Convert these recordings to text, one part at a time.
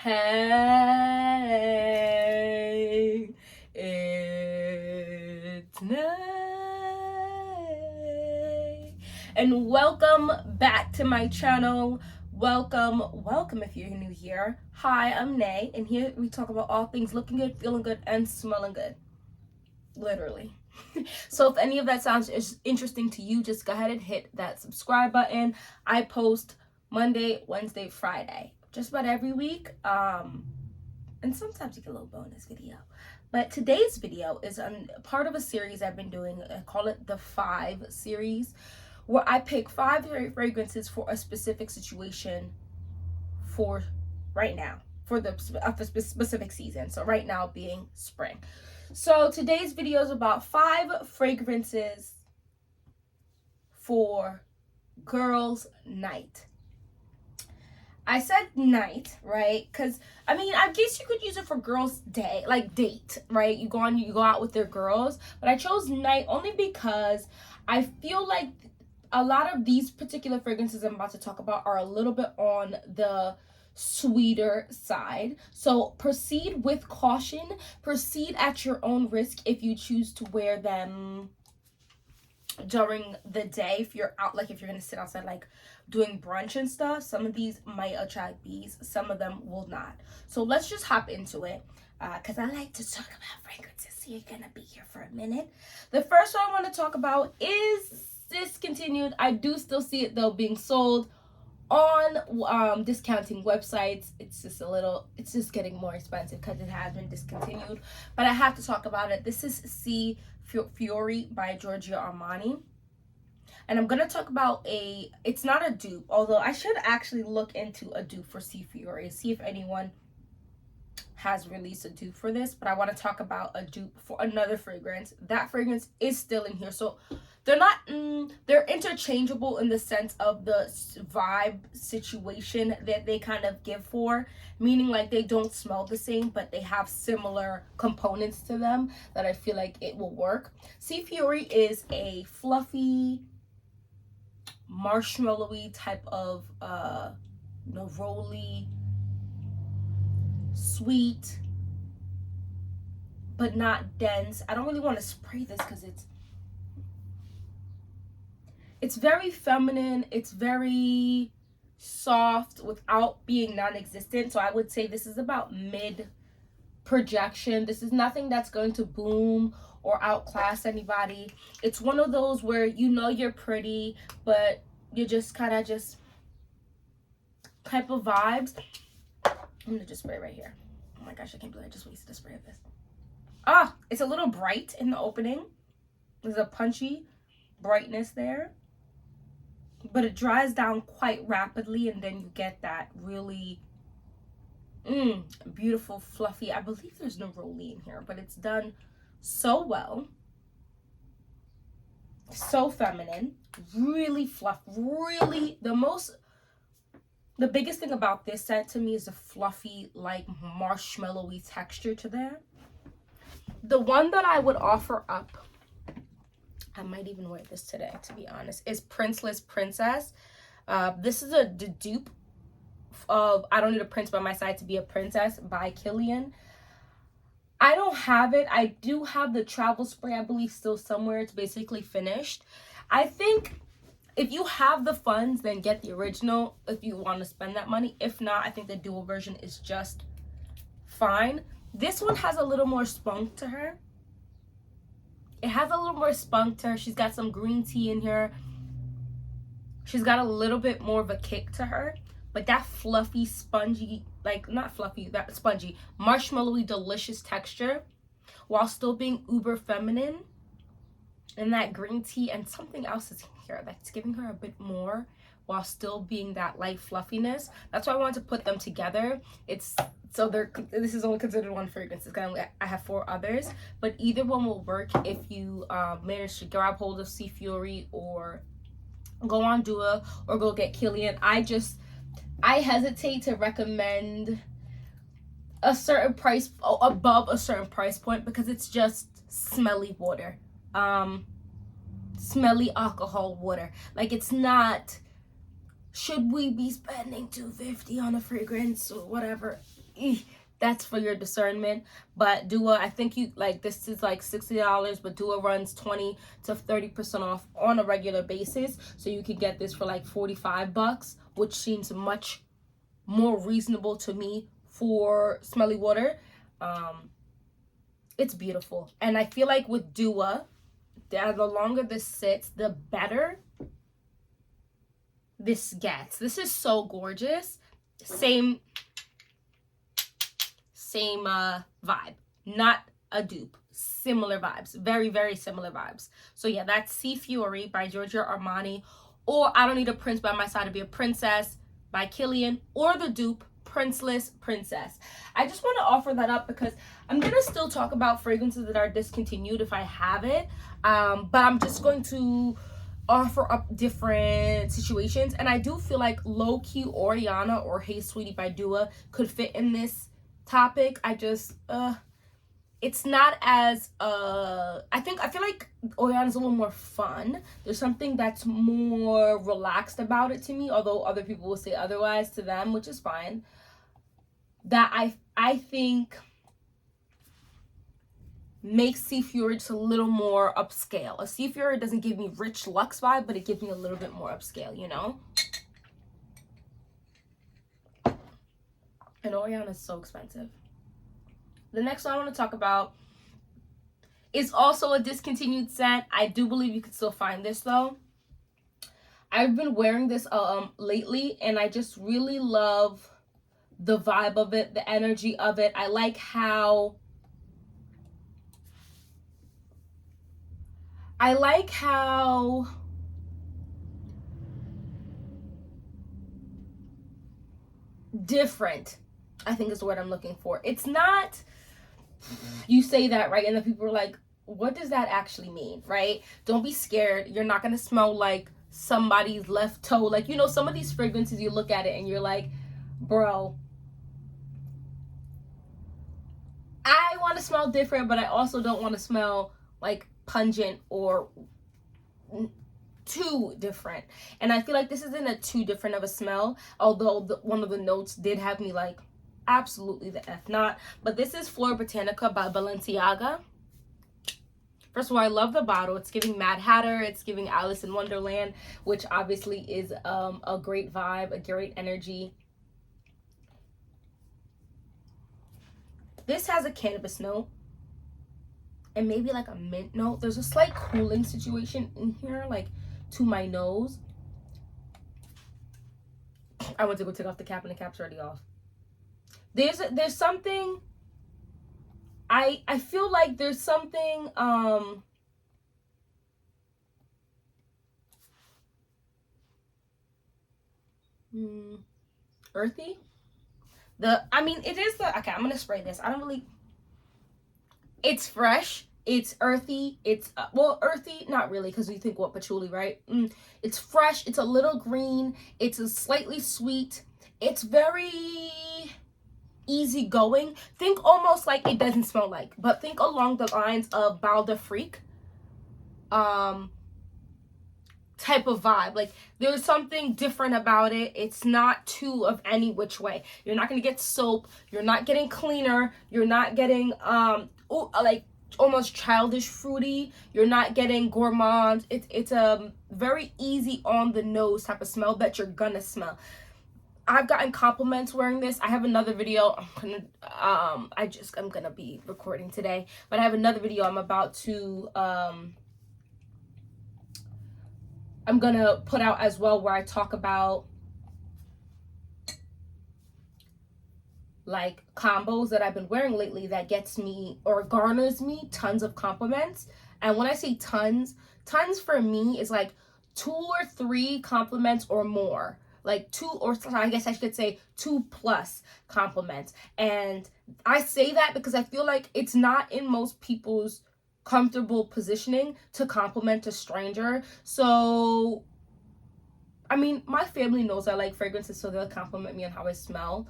Hey, it's night, and welcome back to my channel. Welcome if you're new here. Hi, I'm Nay, and here we talk about all things looking good, feeling good, and smelling good. Literally. So if any of that sounds interesting to you, just go ahead and hit that subscribe button. I post Monday, Wednesday, Friday, just about every week. And sometimes you get a little bonus video. But today's video is part of a series I've been doing. I call it the 5 series, where I pick 5 fragrances for a specific situation for right now, for the specific season. So right now being spring. So today's video is about 5 fragrances for girls' night. I said night, right? Because I mean, I guess you could use it for girls' day, like date, right? You go out with your girls. But I chose night only because I feel like a lot of these particular fragrances I'm about to talk about are a little bit on the sweeter side. So proceed with caution. Proceed at your own risk if you choose to wear them during the day. If you're out, like if you're gonna sit outside, like doing brunch and stuff, some of these might attract bees, some of them will not. So let's just hop into it, because I like to talk about fragrances, so you're gonna be here for a minute. The first one I want to talk about is discontinued. I do still see it though being sold on discounting websites. It's just getting more expensive because it has been discontinued, but I have to talk about it. This is C Fiori by Giorgio Armani, and I'm gonna talk about it's not a dupe, although I should actually look into a dupe for C Fiori, see if anyone has released a dupe for this. But I want to talk about a dupe for another fragrance. That fragrance is still in here, so they're not they're interchangeable in the sense of the vibe situation that they kind of give for, meaning like they don't smell the same, but they have similar components to them that I feel like it will work. C Fiori is a fluffy, marshmallowy type of neroli, sweet but not dense. I don't really want to spray this because it's very feminine, it's very soft without being non-existent. So I would say this is about mid projection. This is nothing that's going to boom or outclass anybody. It's one of those where you know you're pretty, but you're just kind of just type of vibes. I'm gonna just spray right here. Oh my gosh, I can't believe I just wasted a spray of this. It's a little bright in the opening. There's a punchy brightness there, but it dries down quite rapidly, and then you get that really beautiful, fluffy. I believe there's neroli in here, but it's done so well. So feminine, really fluff, really the biggest thing about this scent to me is the fluffy, like marshmallowy texture to there. The one that I would offer up, I might even wear this today, to be honest, is Princeless Princess. This is the dupe of I Don't Need a Prince by My Side to Be a Princess by Killian. I don't have it. I do have the travel spray, I believe, still somewhere. It's basically finished. I think if you have the funds, then get the original if you want to spend that money. If not, I think the dual version is just fine. This one has a little more spunk to her. It has a little more spunk to her. She's got some green tea in here. She's got a little bit more of a kick to her. But that fluffy, spongy, like not fluffy, that spongy, marshmallowy, delicious texture, while still being uber feminine. And that green tea and something else is here that's giving her a bit more while still being that light fluffiness. That's why I wanted to put them together. This is only considered one fragrance. I have 4 others, but either one will work if you manage to grab hold of C Fiori or go on Dua or go get Killian. I hesitate to recommend a certain price above a certain price point because it's just smelly water, smelly alcohol water. Like, it's not, should we be spending $250 on a fragrance or whatever? that's for your discernment. But Dua, I think you like, this is like $60, but Dua runs 20 to 30% off on a regular basis, so you could get this for like $45, which seems much more reasonable to me for smelly water. It's beautiful, and I feel like with Dua, the longer this sits, the better this gets. This is so gorgeous. Same vibe, not a dupe. Similar vibes, very, very similar vibes. So yeah, that's Sea Fury by Giorgio Armani, or I Don't Need a Prince by My Side to Be a Princess by Killian, or the dupe Princeless Princess. I just want to offer that up because I'm gonna still talk about fragrances that are discontinued if I have it, but I'm just going to offer up different situations. And I do feel like low-key Oriana or Hey Sweetie by Dua could fit in this topic. I just it's not as I feel like Oriana's a little more fun. There's something that's more relaxed about it to me, although other people will say otherwise to them, which is fine. That I think makes Sea Fury just a little more upscale. A Sea Fury doesn't give me rich luxe vibe, but it gives me a little bit more upscale, you know? And Oriana is so expensive. The next one I want to talk about is also a discontinued scent. I do believe you can still find this though. I've been wearing this lately, and I just really love the vibe of it, the energy of it. I like how different, I think is the word I'm looking for. It's not, you say that, right? And then people are like, what does that actually mean, right? Don't be scared. You're not going to smell like somebody's left toe. Like, you know, some of these fragrances, you look at it and you're like, bro, I want to smell different, but I also don't want to smell like pungent or too different. And I feel like this isn't a too different of a smell, although one of the notes did have me like, absolutely the F not. But this is Flor Britannica by Balenciaga. First of all, I love the bottle. It's giving Mad Hatter. It's giving Alice in Wonderland, which obviously is a great vibe, a great energy. This has a cannabis note and maybe like a mint note. There's a slight cooling situation in here, like to my nose. I went to go take off the cap and the cap's already off. There's something, I feel like there's something earthy. It is okay, I'm gonna spray this. It's fresh, it's earthy, it's well, earthy not really, because you think what, patchouli, right? It's fresh, it's a little green, it's a slightly sweet, it's very easygoing. Think almost like it doesn't smell like, but think along the lines of Bal de Freak type of vibe. Like, there's something different about it. It's not too of any which way. You're not gonna get soap, you're not getting cleaner, you're not getting like almost childish fruity, you're not getting gourmand. It's a very easy on the nose type of smell that you're gonna smell. I've gotten compliments wearing this. I have another video I'm gonna be recording today, but I have another video I'm about to I'm gonna put out as well, where I talk about like combos that I've been wearing lately that gets me or garners me tons of compliments. And when I say tons for me is like 2 or 3 compliments or more. Like 2, or I guess I should say 2+ compliments. And I say that because I feel like it's not in most people's comfortable positioning to compliment a stranger. So I mean, my family knows I like fragrances, so they'll compliment me on how I smell.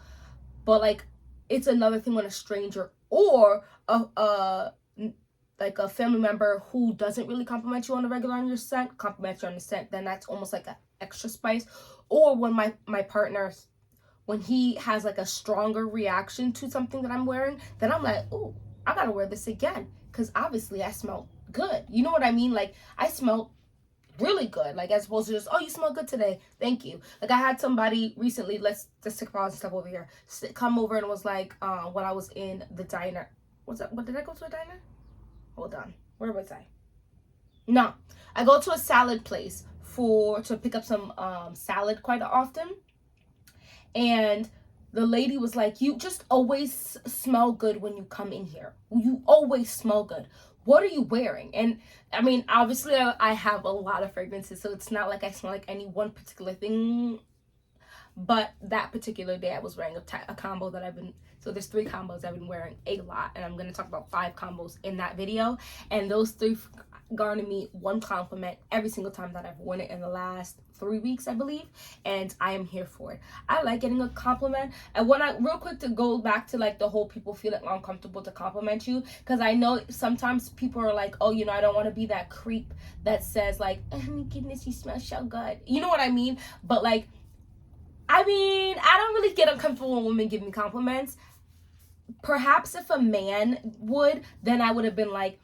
But like, it's another thing when a stranger or like a family member who doesn't really compliment you on the regular on your scent compliments you on the scent, then that's almost like an extra spice. Or when my partner when he has like a stronger reaction to something that I'm wearing, then I'm like, oh, I gotta wear this again, because obviously I smell good. You know what I mean? Like, I smell really good, like, as opposed to just, oh, you smell good today, thank you. Like, I had somebody recently, let's just take a pause and stuff over here, come over and was like, when I was in the diner, what did I go to a diner? Hold on, where was I? No, I go to a salad place to pick up some salad quite often, and the lady was like, you just always smell good when you come in here. You always smell good. What are you wearing? And I mean, obviously I have a lot of fragrances, so it's not like I smell like any one particular thing. But that particular day I was wearing a combo that so there's 3 combos I've been wearing a lot. And I'm going to talk about 5 combos in that video. And those 3 garner me 1 compliment every single time that I've worn it in the last 3 weeks, I believe. And I am here for it. I like getting a compliment. And real quick to go back to like the whole people feeling uncomfortable to compliment you. Because I know sometimes people are like, oh, I don't want to be that creep that says like, oh my goodness, you smell so good. You know what I mean? But like, I don't really get uncomfortable when women give me compliments. Perhaps if a man would, then I would have been like,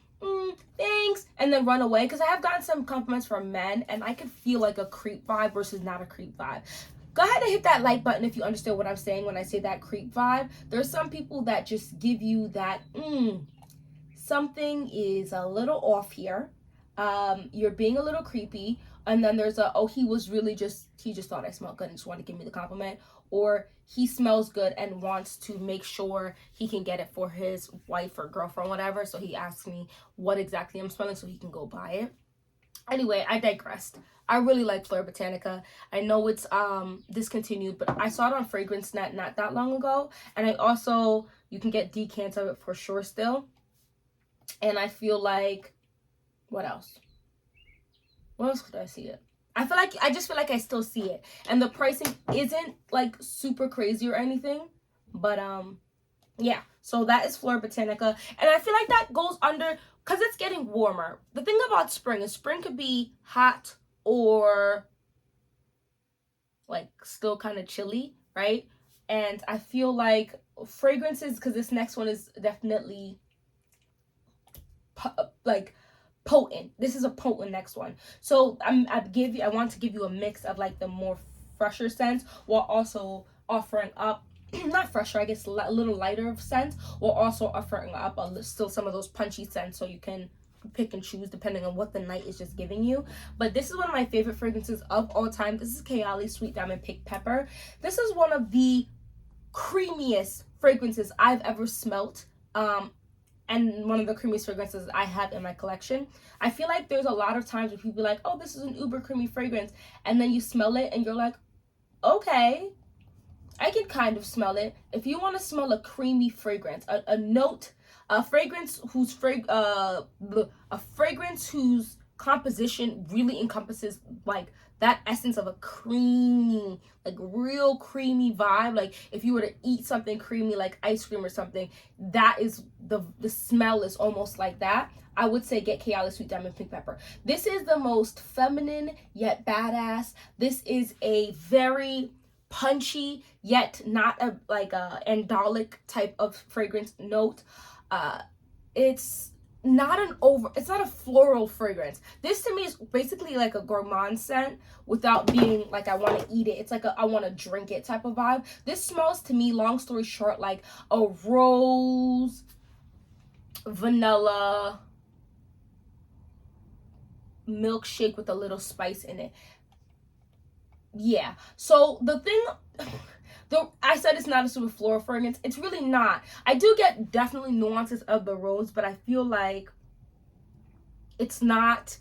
thanks, and then run away. Because I have gotten some compliments from men, and I can feel like a creep vibe versus not a creep vibe. Go ahead and hit that like button if you understand what I'm saying when I say that creep vibe. There's some people that just give you that, something is a little off here. You're being a little creepy. And then there's he just thought I smelled good and just wanted to give me the compliment. Or he smells good and wants to make sure he can get it for his wife or girlfriend, whatever. So he asks me what exactly I'm smelling so he can go buy it. Anyway, I digressed. I really like Fleur Botanica. I know it's discontinued, but I saw it on FragranceNet not that long ago. And you can get decants of it for sure still. And I feel like, what else? What else could I see it? I just feel like I still see it. And the pricing isn't like super crazy or anything. But yeah. So that is Fleur Botanica. And I feel like that goes under, because it's getting warmer. The thing about spring is spring could be hot or like still kind of chilly, right? And I feel like fragrances, because this next one is definitely like potent. This is a potent next one. So I want to give you a mix of like the more fresher scents while also offering up not fresher, I guess a little lighter of scents, while also offering up still some of those punchy scents, so you can pick and choose depending on what the night is just giving you. But this is one of my favorite fragrances of all time. This is Kayali Sweet Diamond Pink Pepper. This is one of the creamiest fragrances I've ever smelt. And one of the creamiest fragrances I have in my collection. I feel like there's a lot of times where people be like, oh, this is an uber creamy fragrance. And then you smell it and you're like, okay, I can kind of smell it. If you want to smell a creamy fragrance, a fragrance whose composition really encompasses like that essence of a creamy, like real creamy vibe. Like if you were to eat something creamy like ice cream or something, that is the smell is almost like that. I would say get Kayali Sweet Diamond Pink Pepper. This is the most feminine yet badass. This is a very punchy yet not a andolic type of fragrance note. It's not a floral fragrance. This to me is basically like a gourmand scent without being like I want to eat it. It's like I want to drink it type of vibe. This smells to me, long story short, like a rose, vanilla milkshake with a little spice in it. Yeah. So the thing, I said it's not a super floral fragrance. It's really not. I do get definitely nuances of the rose, but I feel like it's not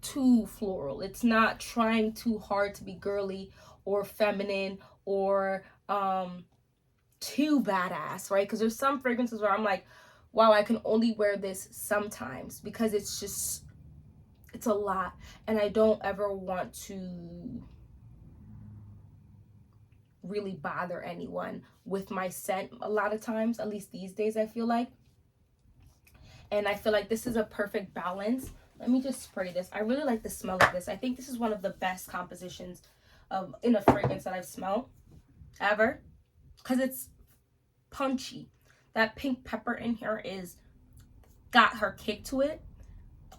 too floral. It's not trying too hard to be girly or feminine or too badass, right? Because there's some fragrances where I'm like, wow, I can only wear this sometimes because it's a lot, and I don't ever want to really bother anyone with my scent a lot of times, at least these days, I feel like. And I feel like this is a perfect balance. Let me just spray this. I really like the smell of this. I think this is one of the best compositions in a fragrance that I've smelled ever. because it's punchy. That pink pepper in here is got her kick to it.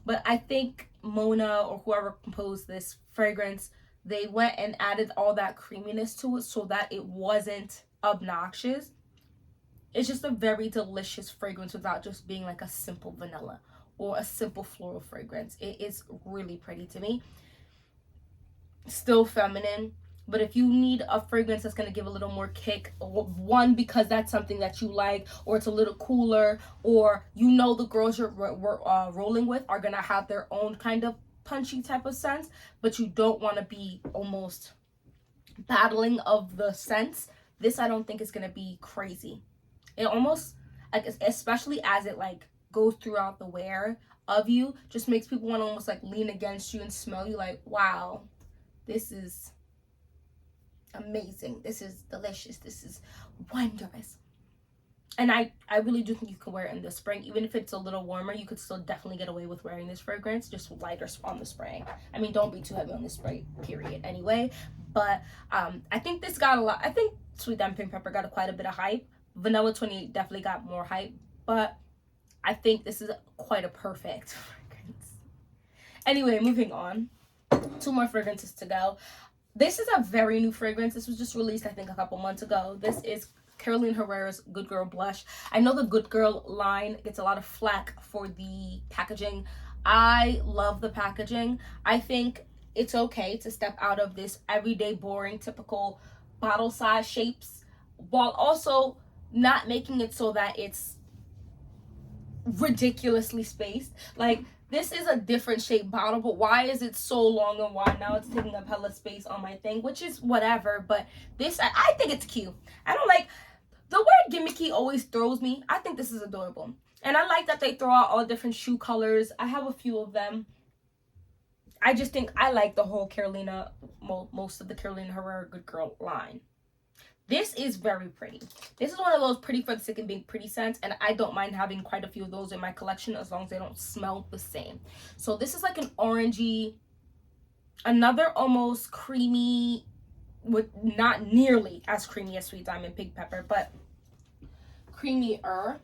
But I think Mona or whoever composed this fragrance, they went and added all that creaminess to it so that it wasn't obnoxious. It's just a very delicious fragrance without just being like a simple vanilla or a simple floral fragrance. It is really pretty to me. Still feminine. But if you need a fragrance that's going to give a little more kick, one, because that's something that you like, or it's a little cooler, or you know the girls you're rolling with are going to have their own kind of punchy type of scents, but you don't want to be almost battling of the scents, this I don't think is going to be crazy. It almost, like, especially as it like goes throughout the wear of you, just makes people want to almost like lean against you and smell you like, wow, this is amazing, this is delicious, this is wondrous. And I really do think you can wear it in the spring. Even if it's a little warmer, you could still definitely get away with wearing this fragrance, just lighter on the spray. I mean, don't be too heavy on the spray, period, anyway. But I think this got a lot. I think Sweet Damn Pink Pepper got quite a bit of hype. Vanilla 28 definitely got more hype. But I think this is quite a perfect fragrance. Anyway, moving on. 2 more fragrances to go. This is a very new fragrance. This was just released, I think, a couple months ago. This is Carolina Herrera's Good Girl Blush. I know the Good Girl line gets a lot of flack for the packaging. I love the packaging. I think it's okay to step out of this everyday, boring, typical bottle size shapes, while also not making it so that it's ridiculously spaced. Like, this is a different shape bottle, but why is it so long and wide? Now it's taking up hella space on my thing, which is whatever. But this, I think it's cute. I don't like, the word gimmicky always throws me. I think this is adorable. And I like that they throw out all different shoe colors. I have a few of them. I just think I like the whole Carolina, most of the Carolina Herrera Good Girl line. This is very pretty. This is one of those pretty for the sake of being pretty scents, and I don't mind having quite a few of those in my collection as long as they don't smell the same. So this is like an orangey, another almost creamy, with not nearly as creamy as Sweet Diamond Pink Pepper, but creamier.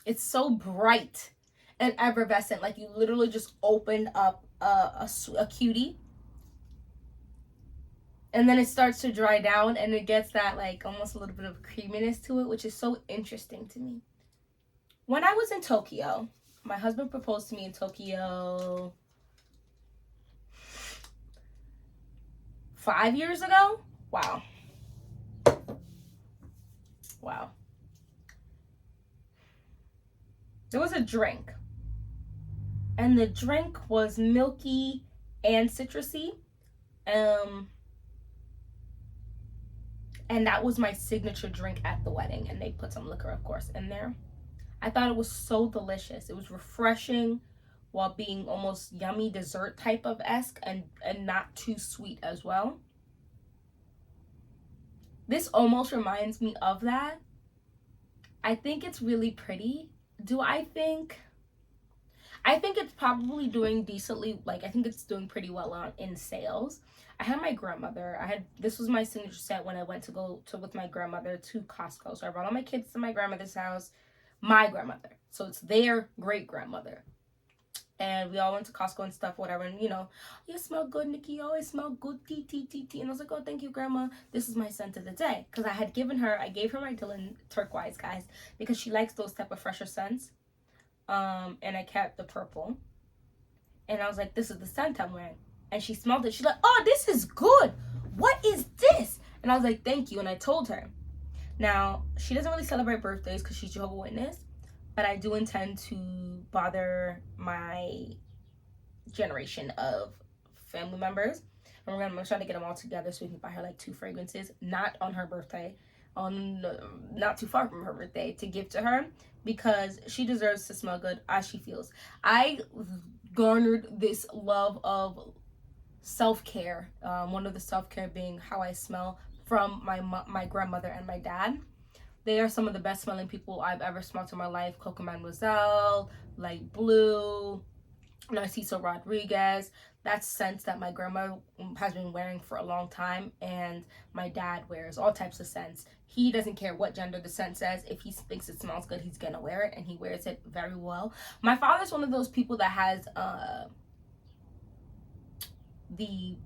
It's so bright and effervescent, like you literally just opened up a cutie, and then it starts to dry down and it gets that like almost a little bit of creaminess to it, which is so interesting to me. When I was in Tokyo, my husband proposed to me in Tokyo 5 years ago. Wow. There was a drink, and the drink was milky and citrusy, and that was my signature drink at the wedding, and they put some liquor, of course, in there. I thought it was so delicious. It was refreshing while being almost yummy dessert type of esque, and not too sweet as well. This almost reminds me of that. I think it's really pretty. I think it's probably doing decently. Like, I think it's doing pretty well in sales. I had my grandmother. This was my signature scent when I went to go with my grandmother to Costco. So I brought all my kids to my grandmother's house. My grandmother. So it's their great grandmother. And we all went to Costco and stuff, whatever. And, you know, you smell good, Nikki. You always smell good. T. And I was like, oh, thank you, Grandma. This is my scent of the day. Because I gave her my Dylan turquoise, guys. Because she likes those type of fresher scents. And I kept the purple. And I was like, this is the scent I'm wearing. And she smelled it. She's like, oh, this is good. What is this? And I was like, thank you. And I told her. Now, she doesn't really celebrate birthdays because she's Jehovah's Witness. But I do intend to bother my generation of family members. And we're going to try to get them all together so we can buy her like 2 fragrances. Not on her birthday. Not too far from her birthday, to give to her. Because she deserves to smell good as she feels. I garnered this love of self-care. One of the self-care being how I smell from my grandmother and my dad. They are some of the best smelling people I've ever smelled in my life. Coco Mademoiselle, Light Blue, Narciso Rodriguez. That's scents that my grandma has been wearing for a long time, and my dad wears all types of scents. He doesn't care what gender the scent says. If he thinks it smells good, he's gonna wear it, and he wears it very well. My father's one of those people that has the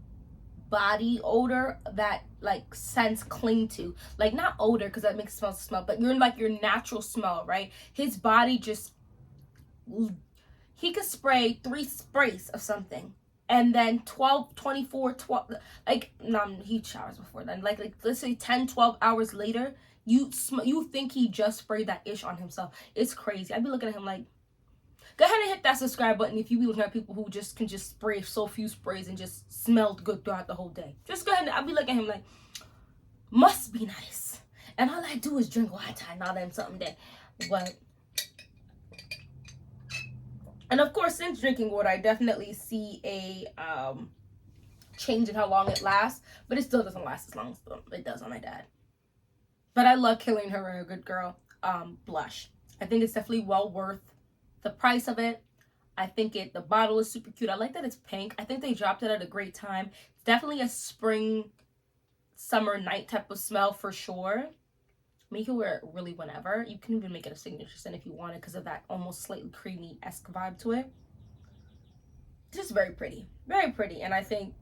body odor that like scents cling to, like not odor because that makes it smell, but you're like your natural smell, right? His body just, he could spray 3 sprays of something, and then 12, 24, 12, like, no, he showers before then, like let's say 10, 12 hours later, you think he just sprayed that ish on himself. It's crazy. I'd be looking at him like, go ahead and hit that subscribe button if you be looking at people who just can just spray so few sprays and just smell good throughout the whole day. Just go ahead and I'll be looking at him like, must be nice. And all I do is drink water and all them something there. But, and of course, since drinking water, I definitely see a change in how long it lasts. But it still doesn't last as long as it does on my dad. But I love Killian Herrera, Good Girl blush. I think it's definitely well worth the price of it. I think the bottle is super cute. I like that it's pink. I think they dropped it at a great time. It's definitely a spring, summer, night type of smell for sure. I mean, you can wear it really whenever. You can even make it a signature scent if you want it because of that almost slightly creamy-esque vibe to it. Just very pretty. Very pretty. And I think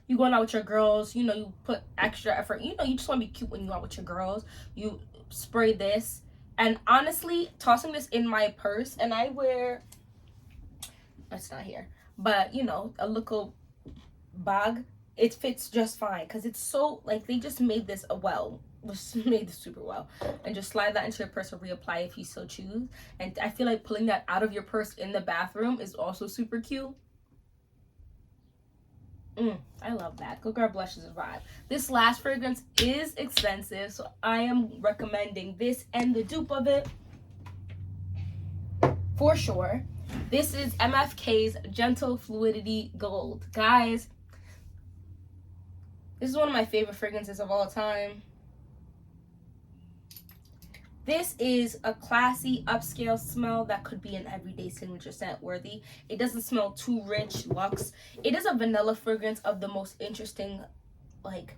you going out with your girls, you know, you put extra effort. You know, you just want to be cute when you out with your girls. You spray this. And honestly, tossing this in my purse, and I wear, it's not here, but you know, a little bag, it fits just fine because it's so, like, they just made this made this super well. And just slide that into your purse or reapply if you so choose. And I feel like pulling that out of your purse in the bathroom is also super cute. I love that. Good Girl blush is a vibe. This last fragrance is expensive, so I am recommending this and the dupe of it for sure. This is MFK's Gentle Fluidity Gold. Guys, this is one of my favorite fragrances of all time. This is a classy, upscale smell that could be an everyday signature scent worthy. It doesn't smell too rich, luxe. It is a vanilla fragrance of the most interesting, like,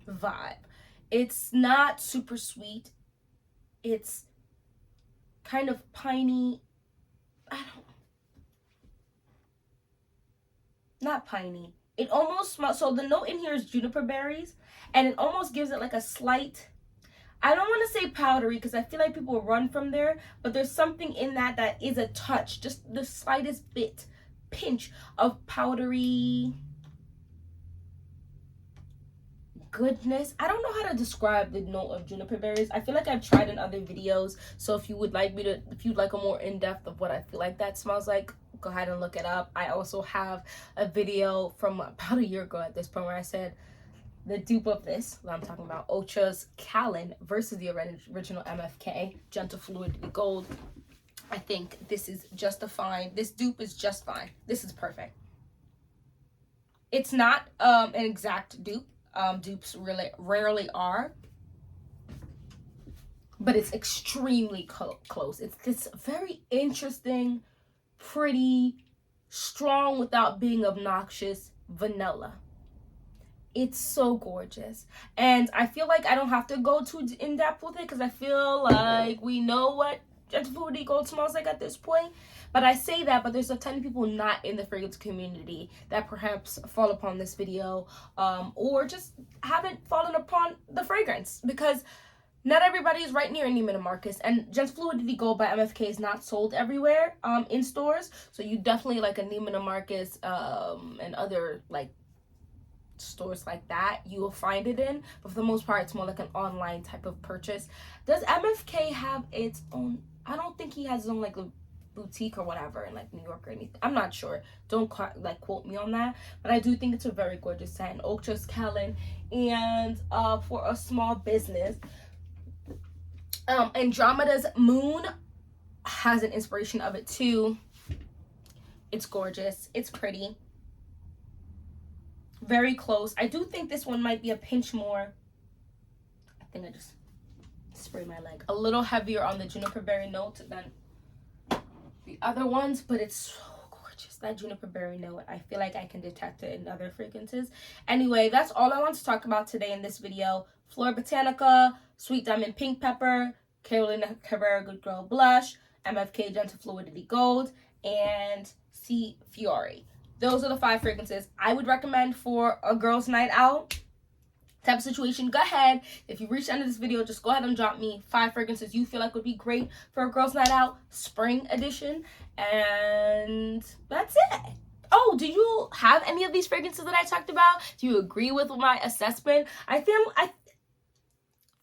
vibe. It's not super sweet. It's kind of piney. Not piney. It almost smells, so the note in here is juniper berries, and it almost gives it like a slight, I don't want to say powdery because I feel like people will run from there, but there's something in that is a touch, just the slightest pinch of powdery goodness. I don't know how to describe the note of juniper berries. I feel like I've tried in other videos, so if you'd like a more in-depth of what I feel like that smells like, go ahead and look it up. I also have a video from about a year ago at this point where I said the dupe of this, what I'm talking about, Ocha's Killian versus the original MFK, Gentle Fluidity Gold. I think this is just fine. This dupe is just fine. This is perfect. It's not an exact dupe. Dupes really rarely are. But it's extremely close. It's this very interesting, pretty, strong without being obnoxious vanilla. It's so gorgeous. And I feel like I don't have to go too in-depth with it because I feel like we know what Gentle Fluidity Gold smells like at this point. But I say that, but there's a ton of people not in the fragrance community that perhaps fall upon this video or just haven't fallen upon the fragrance because not everybody is right near Neiman Marcus, and Gentle Fluidity Gold by MFK is not sold everywhere in stores. So you definitely like a Neiman Marcus and other like stores like that you will find it in, but for the most part it's more like an online type of purchase. Does MFK have its own? I don't think he has his own like a boutique or whatever in like New York or anything. I'm not sure, don't like quote me on that, but I do think it's a very gorgeous scent. Ocha's Killian, and for a small business, Andromeda's Moon has an inspiration of it too. It's gorgeous, it's pretty, very close. I do think this one might be a pinch more. I think I just sprayed my leg. A little heavier on the juniper berry note than the other ones, but it's so that juniper berry note. I feel like I can detect it in other fragrances. Anyway, that's all I want to talk about today in this video. Flora Botanica, Sweet Diamond Pink Pepper, Carolina Herrera Good Girl Blush, MFK Gentle Fluidity Gold, and C Fiore. Those are the 5 fragrances I would recommend for a girls' night out type of situation. Go ahead, if you reach the end of this video, just go ahead and drop me 5 fragrances you feel like would be great for a girls' night out, spring edition, and that's it. Oh, do you have any of these fragrances that I talked about? Do you agree with my assessment?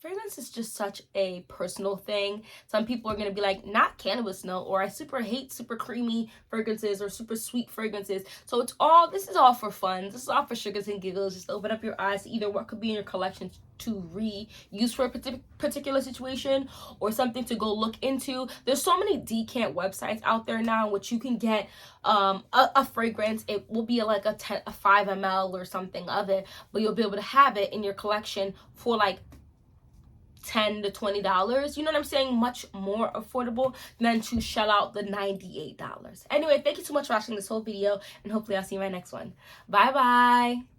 Fragrance is just such a personal thing. Some people are going to be like, not cannabis, no, or I super hate super creamy fragrances or super sweet fragrances. So this is all for fun. This is all for sugars and giggles. Just open up your eyes to either what could be in your collection to reuse for a particular situation or something to go look into. There's so many decant websites out there now in which you can get a fragrance. It will be like a 5 ml or something of it, but you'll be able to have it in your collection for like $10 to $20. You know what I'm saying? Much more affordable than to shell out the $98. Anyway, thank you so much for watching this whole video, and hopefully I'll see you in my next one. Bye bye.